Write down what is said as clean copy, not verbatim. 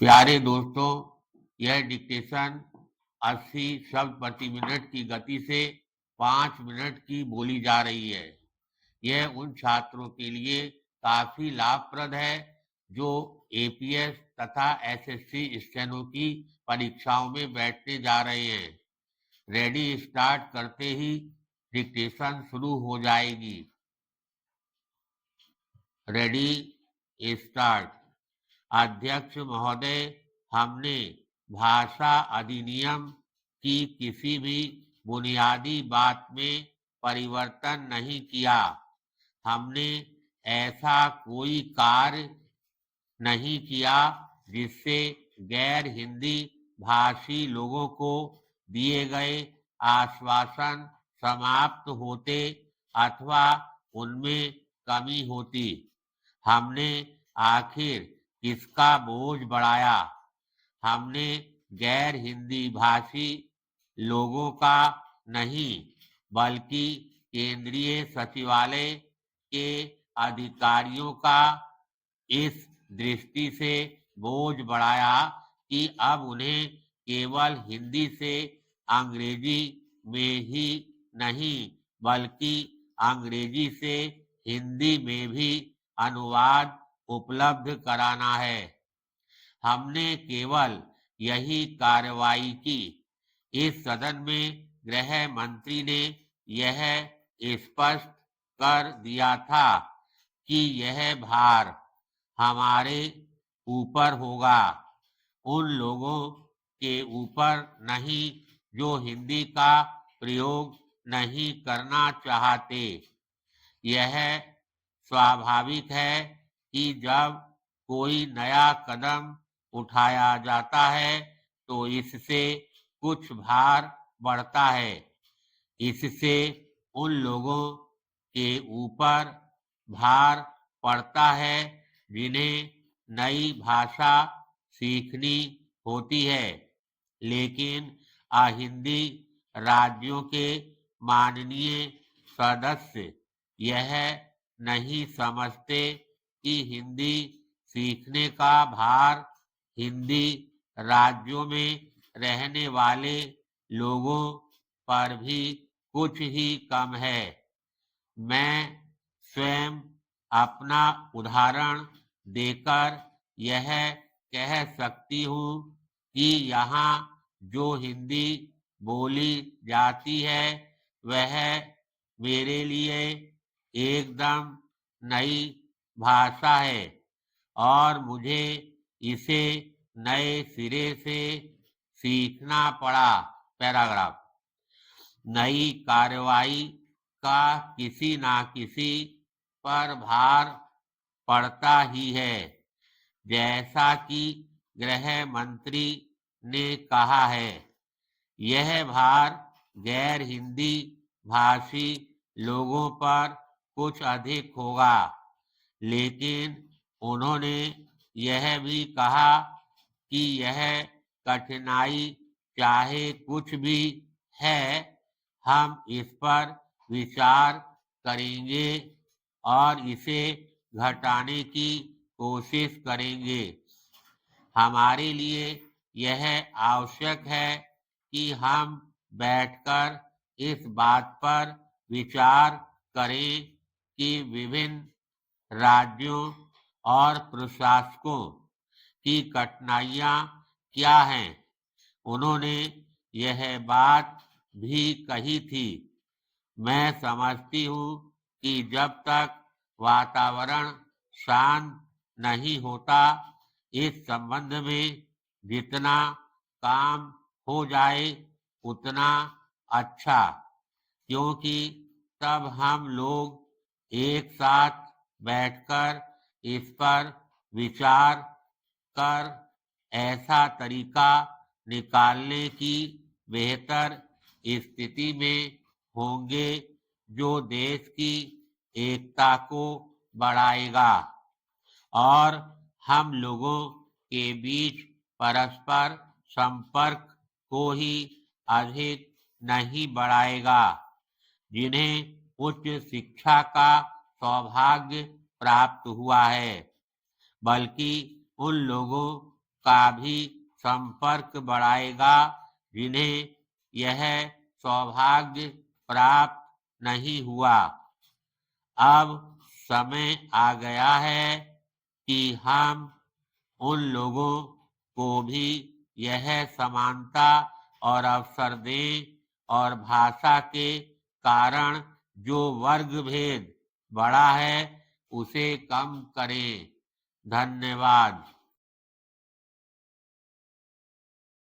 प्यारे दोस्तों, यह डिक्टेशन 80 शब्द प्रति मिनट की गति से 5 मिनट की बोली जा रही है। यह उन छात्रों के लिए काफी लाभप्रद है जो एपीएस तथा एसएससी स्टेनो की परीक्षाओं में बैठने जा रहे हैं। रेडी स्टार्ट करते ही डिक्टेशन शुरू हो जाएगी। Ready start. अध्यक्ष महोदय, हमने भाषा अधिनियम की किसी भी बुनियादी बात में परिवर्तन नहीं किया। हमने ऐसा कोई कार्य नहीं किया जिससे गैर हिंदी भाषी लोगों को दिए गए आश्वासन समाप्त होते अथवा उनमें कमी होती। हमने आखिर किसका बोझ बढ़ाया? हमने गैर हिंदी भाषी लोगों का नहीं, बल्कि केंद्रीय सचिवालय के अधिकारियों का इस दृष्टि से बोझ बढ़ाया कि अब उन्हें केवल हिंदी से अंग्रेजी में ही नहीं, बल्कि अंग्रेजी से हिंदी में भी अनुवाद उपलब्ध कराना है। हमने केवल यही कार्रवाई की। इस सदन में गृह मंत्री ने यह स्पष्ट कर दिया था कि यह भार हमारे ऊपर होगा, उन लोगों के ऊपर नहीं जो हिंदी का प्रयोग नहीं करना चाहते। यह स्वाभाविक है कि जब कोई नया कदम उठाया जाता है तो इससे कुछ भार बढ़ता है। इससे उन लोगों के ऊपर भार पड़ता है जिन्हें नई भाषा सीखनी होती है, लेकिन अहिंदी राज्यों के माननीय सदस्य यह नहीं समझते कि हिंदी सीखने का भार हिंदी राज्यों में रहने वाले लोगों पर भी कुछ ही कम है। मैं स्वयं अपना उदाहरण देकर यह कह सकती हूँ कि यहाँ जो हिंदी बोली जाती है वह मेरे लिए एकदम नई भाषा है और मुझे इसे नए सिरे से सीखना पड़ा। पैराग्राफ। नई कार्रवाई का किसी ना किसी पर भार पड़ता ही है। जैसा कि गृह मंत्री ने कहा है, यह भार गैर हिंदी भाषी लोगों पर कुछ अधिक होगा, लेकिन उन्होंने यह भी कहा कि यह कठिनाई चाहे कुछ भी है, हम इस पर विचार करेंगे और इसे घटाने की कोशिश करेंगे। हमारे लिए यह आवश्यक है कि हम बैठकर इस बात पर विचार करें कि विभिन्न राज्यों और प्रशासकों की कठिनाइयां क्या हैं। उन्होंने यह बात भी कही थी, मैं समझती हूँ कि जब तक वातावरण शांत नहीं होता, इस संबंध में जितना काम हो जाए उतना अच्छा, क्योंकि तब हम लोग एक साथ बैठकर इस पर विचार कर ऐसा तरीका निकालने की बेहतर स्थिति में होंगे जो देश की एकता को बढ़ाएगा और हम लोगों के बीच परस्पर संपर्क को ही अधिक नहीं बढ़ाएगा। जिन्हें उच्च शिक्षा का सौभाग्य प्राप्त हुआ है, बल्कि उन लोगों का भी संपर्क बढ़ाएगा, जिन्हें यह सौभाग्य प्राप्त नहीं हुआ। अब समय आ गया है कि हम उन लोगों को भी यह समानता और अवसर दें और भाषा के कारण जो वर्ग भेद बढ़ा है उसे कम करें। धन्यवाद।